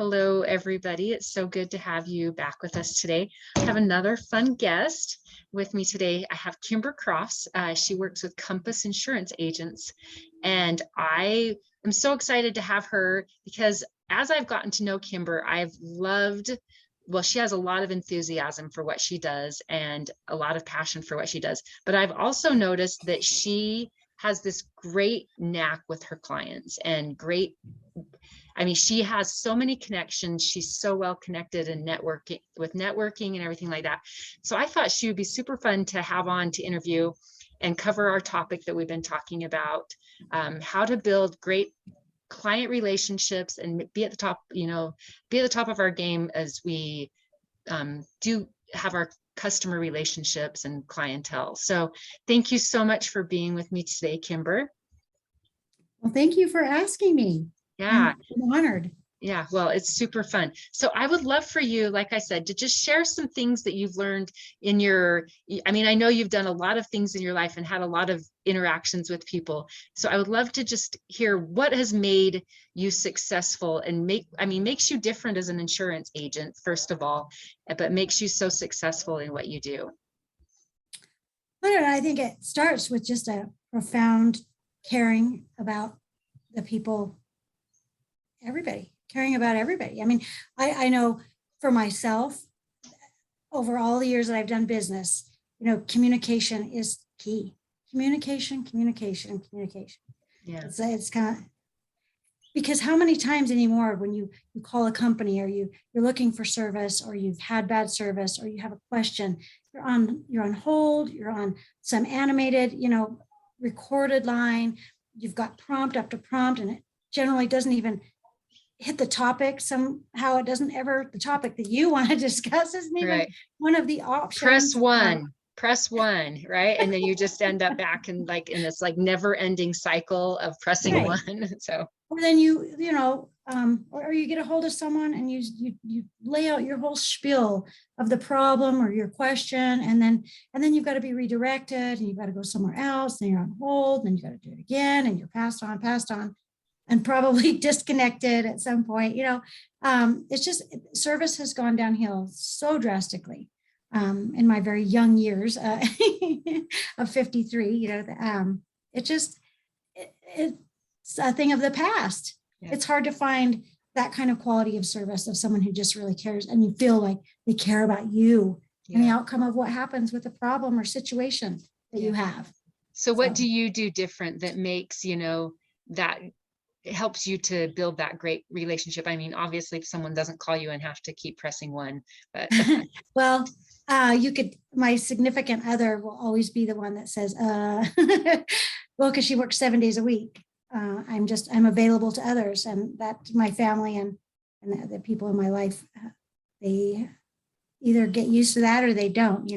Hello, everybody. It's so good to have you back with us today. I have another fun guest with me today. I have Kimber Crofts. She works with Compass Insurance Agents, and I am so excited to have her because as I've gotten to know Kimber, I've loved, well, she has a lot of enthusiasm for what she does and a lot of passion for what she does. But I've also noticed that she has this great knack with her clients and she has so many connections. She's so well connected and networking and everything like that. So I thought she would be super fun to have on to interview and cover our topic that we've been talking about, how to build great client relationships and be at the top, be at the top of our game as we do have our customer relationships and clientele. So thank you so much for being with me today, Kimber. Well, thank you for asking me. Yeah, I'm honored. Yeah, well, it's super fun. So I would love for you, like I said, to just share some things that you've learned in I know you've done a lot of things in your life and had a lot of interactions with people. So I would love to just hear what has made you successful and makes you different as an insurance agent, first of all, but makes you so successful in what you do. I don't know. I think it starts with just a profound caring about the people, caring about everybody. I mean, I know for myself, over all the years that I've done business, communication is key. Communication. Yeah. It's kind of, because how many times anymore when you call a company or you're looking for service or you've had bad service or you have a question, you're on hold, you're on some animated, recorded line, you've got prompt after prompt, and it generally doesn't even hit the topic. Somehow it doesn't ever, the topic that you want to discuss isn't even one of the options. Press one, right? And then you just end up back in this never ending cycle of pressing one. So, or then or you get a hold of someone and you lay out your whole spiel of the problem or your question, and then you've got to be redirected and you've got to go somewhere else, and you're on hold, and then you got to do it again, and you're passed on and probably disconnected at some point. It's just, service has gone downhill so drastically in my very young years of 53. It's a thing of the past. Yeah. It's hard to find that kind of quality of service of someone who just really cares, and you feel like they care about you and the outcome of what happens with a problem or situation that you have. So what do you do different that makes, that it helps you to build that great relationship? I mean, obviously if someone doesn't call you and have to keep pressing one, but well, my significant other will always be the one that says, well, because she works 7 days a week. I'm available to others, and that my family and the people in my life, they either get used to that or they don't,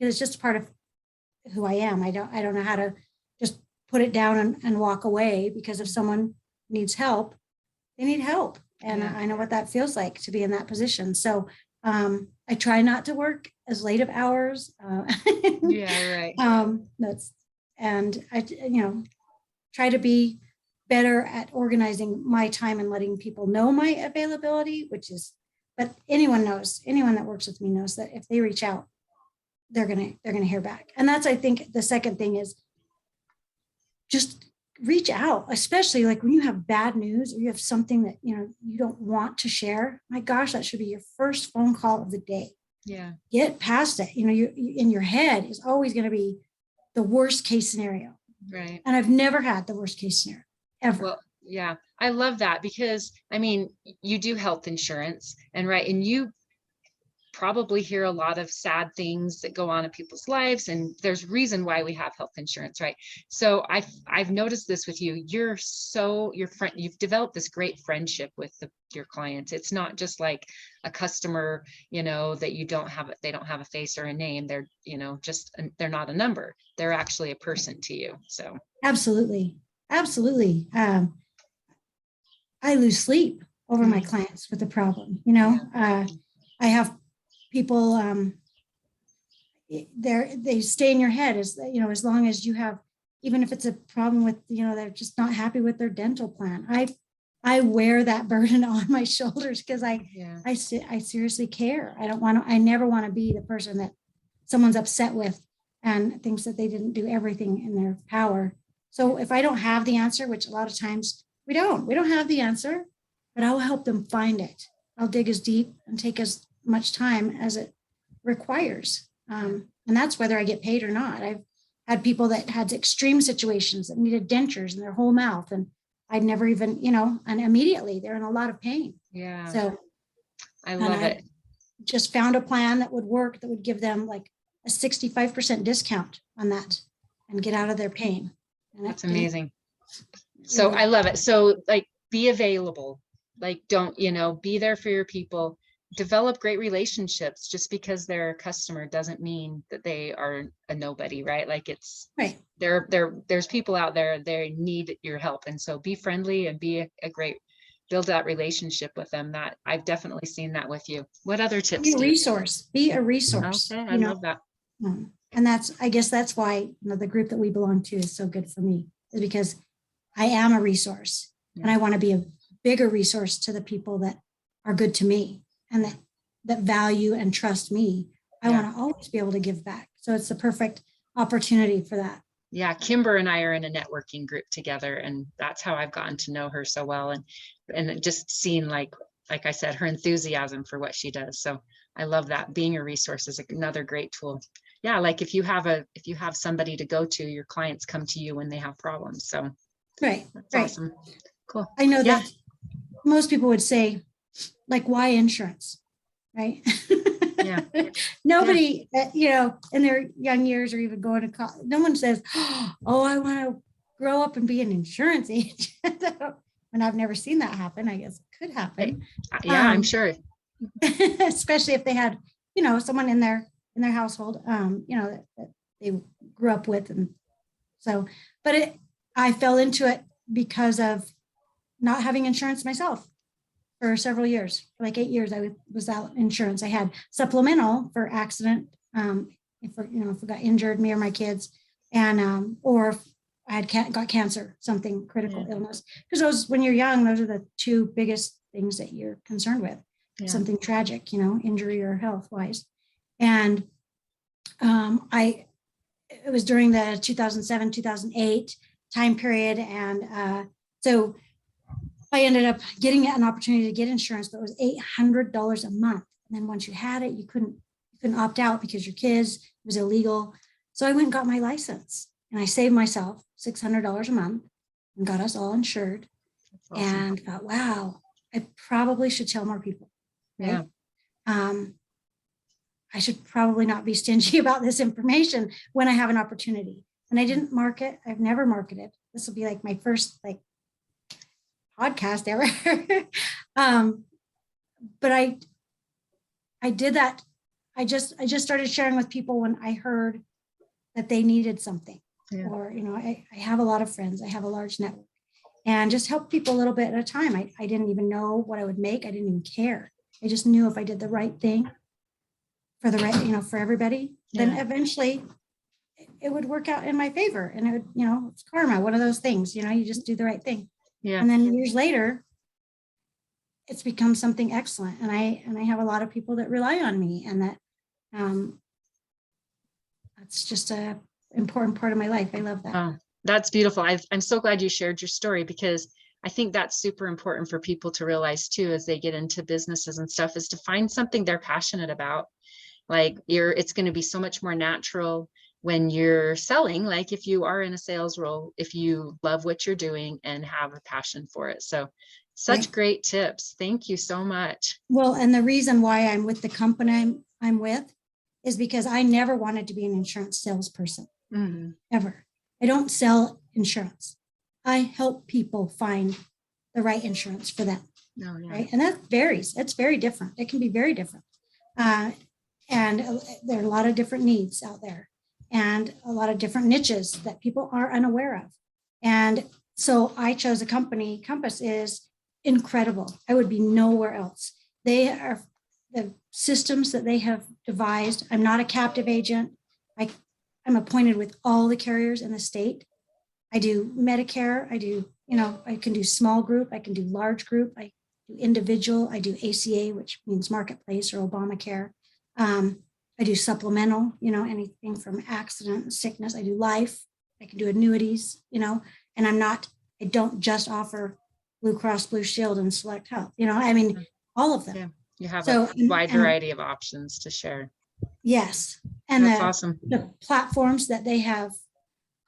it's just part of who I am. I don't know how to just put it down and walk away, because if someone needs help, they need help. And I know what that feels like to be in that position. So I try not to work as late of hours. And I, try to be better at organizing my time and letting people know my availability, but anyone that works with me knows that if they reach out, they're going to hear back. And that's, I think, the second thing is just reach out, especially like when you have bad news or you have something that, you don't want to share. My gosh, that should be your first phone call of the day. Yeah. Get past it. You in your head is always going to be the worst case scenario. Right. And I've never had the worst case scenario ever. Well, yeah, I love that, because you do health insurance, and you probably hear a lot of sad things that go on in people's lives, and there's reason why we have health insurance, right? So I've noticed this with you. You've developed this great friendship with your clients. It's not just like a customer, that they don't have a face or a name. They're, they're not a number. They're actually a person to you. So absolutely. I lose sleep over my clients with a problem. I have people, they stay in your head as long as you have, even if it's a problem with, they're just not happy with their dental plan. I wear that burden on my shoulders because Yeah. I seriously care. I never want to be the person that someone's upset with and thinks that they didn't do everything in their power. So if I don't have the answer, which a lot of times we don't have the answer, but I'll help them find it. I'll dig as deep and take as much time as it requires. And that's whether I get paid or not. I've had people that had extreme situations that needed dentures in their whole mouth, and I'd never even, and immediately they're in a lot of pain. Yeah. So I love it. Just found a plan that would work, that would give them like a 65% discount on that and get out of their pain. And that's amazing. So I love it. So like, be available, like, don't, be there for your people, develop great relationships. Just because they're a customer doesn't mean that they are a nobody, right? Like, it's right. There's people out there, they need your help. And so be friendly and be a great, build that relationship with them. That I've definitely seen that with you. What other tips? Be a resource. Okay, I love that. And I guess that's why, the group that we belong to is so good for me, is because I am a resource, and I want to be a bigger resource to the people that are good to me and that value and trust me. I want to always be able to give back. So it's the perfect opportunity for that. Yeah, Kimber and I are in a networking group together, and that's how I've gotten to know her so well, and just seeing, like I said, her enthusiasm for what she does. So I love that. Being a resource is another great tool. Yeah, like if you have somebody to go to, your clients come to you when they have problems. So that's awesome. Cool. I know that most people would say, like, why insurance, right? Yeah. Nobody, in their young years or even going to college, no one says, oh, I want to grow up and be an insurance agent. And I've never seen that happen. I guess it could happen. Yeah, I'm sure. Especially if they had, someone in their household, that they grew up with. And so, but I fell into it because of not having insurance myself. For several years, for like 8 years, I was without insurance. I had supplemental for accident, if I got injured, me or my kids, and or if I had got cancer, something critical illness. Because those, when you're young, those are the two biggest things that you're concerned with. Something tragic, injury or health wise. And it was during the 2007, 2008 time period, and so I ended up getting an opportunity to get insurance, but it was $800 a month. And then once you had it, you couldn't opt out because your kids, it was illegal. So I went and got my license, and I saved myself $600 a month and got us all insured. Awesome. And thought, wow, I probably should tell more people. Right? Yeah. I should probably not be stingy about this information when I have an opportunity. And I didn't market. I've never marketed. This will be like my first podcast ever. But I did that. I just started sharing with people when I heard that they needed something. Or, I have a lot of friends. I have a large network, and just help people a little bit at a time. I didn't even know what I would make. I didn't even care. I just knew if I did the right thing for the right, for everybody, then eventually it would work out in my favor. And it would, it's karma, one of those things, you just do the right thing. Yeah. And then years later, it's become something excellent. And I have a lot of people that rely on me, and that's just a important part of my life. I love that. Oh, that's beautiful. I'm so glad you shared your story, because I think that's super important for people to realize too, as they get into businesses and stuff, is to find something they're passionate about. Like it's going to be so much more natural when you're selling, like if you are in a sales role, if you love what you're doing and have a passion for it. So such great tips. Thank you so much. Well, and the reason why I'm with the company I'm with is because I never wanted to be an insurance salesperson, ever. I don't sell insurance. I help people find the right insurance for them. Oh, yeah. Right. And that varies. It's very different. It can be very different. And there are a lot of different needs out there, and a lot of different niches that people are unaware of. And so I chose a company. Compass is incredible. I would be nowhere else. They are the systems that they have devised. I'm not a captive agent. I'm appointed with all the carriers in the state. I do Medicare. I do you know, I can do small group, I can do large group, I do individual, I do ACA, which means marketplace or Obamacare. I do supplemental, you know, anything from accident and sickness. I do life, I can do annuities, you know, and I don't just offer Blue Cross Blue Shield and Select Health, you know, I mean, all of them. Yeah, you have So, a wide variety of options to share. yes. And That's awesome. the platforms that they have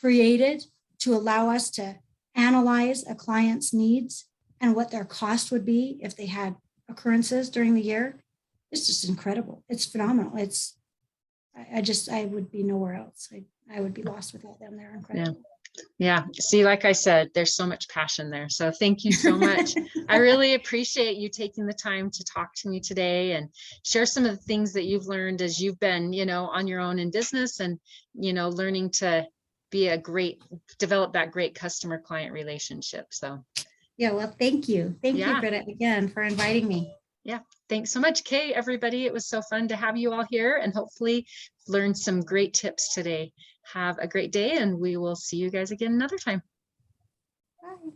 created to allow us to analyze a client's needs and what their cost would be if they had occurrences during the year. It's just incredible. It's phenomenal. I would be nowhere else. I would be lost without them. They're incredible. Yeah. See, like I said, there's so much passion there. So thank you so much. I really appreciate you taking the time to talk to me today and share some of the things that you've learned as you've been, you know, on your own in business and, you know, learning to develop that great customer client relationship. So. Yeah. Well, thank you. Thank you, Britta, again for inviting me. Yeah. Thanks so much. Okay, everybody. It was so fun to have you all here and hopefully learn some great tips today. Have a great day and we will see you guys again another time. Bye.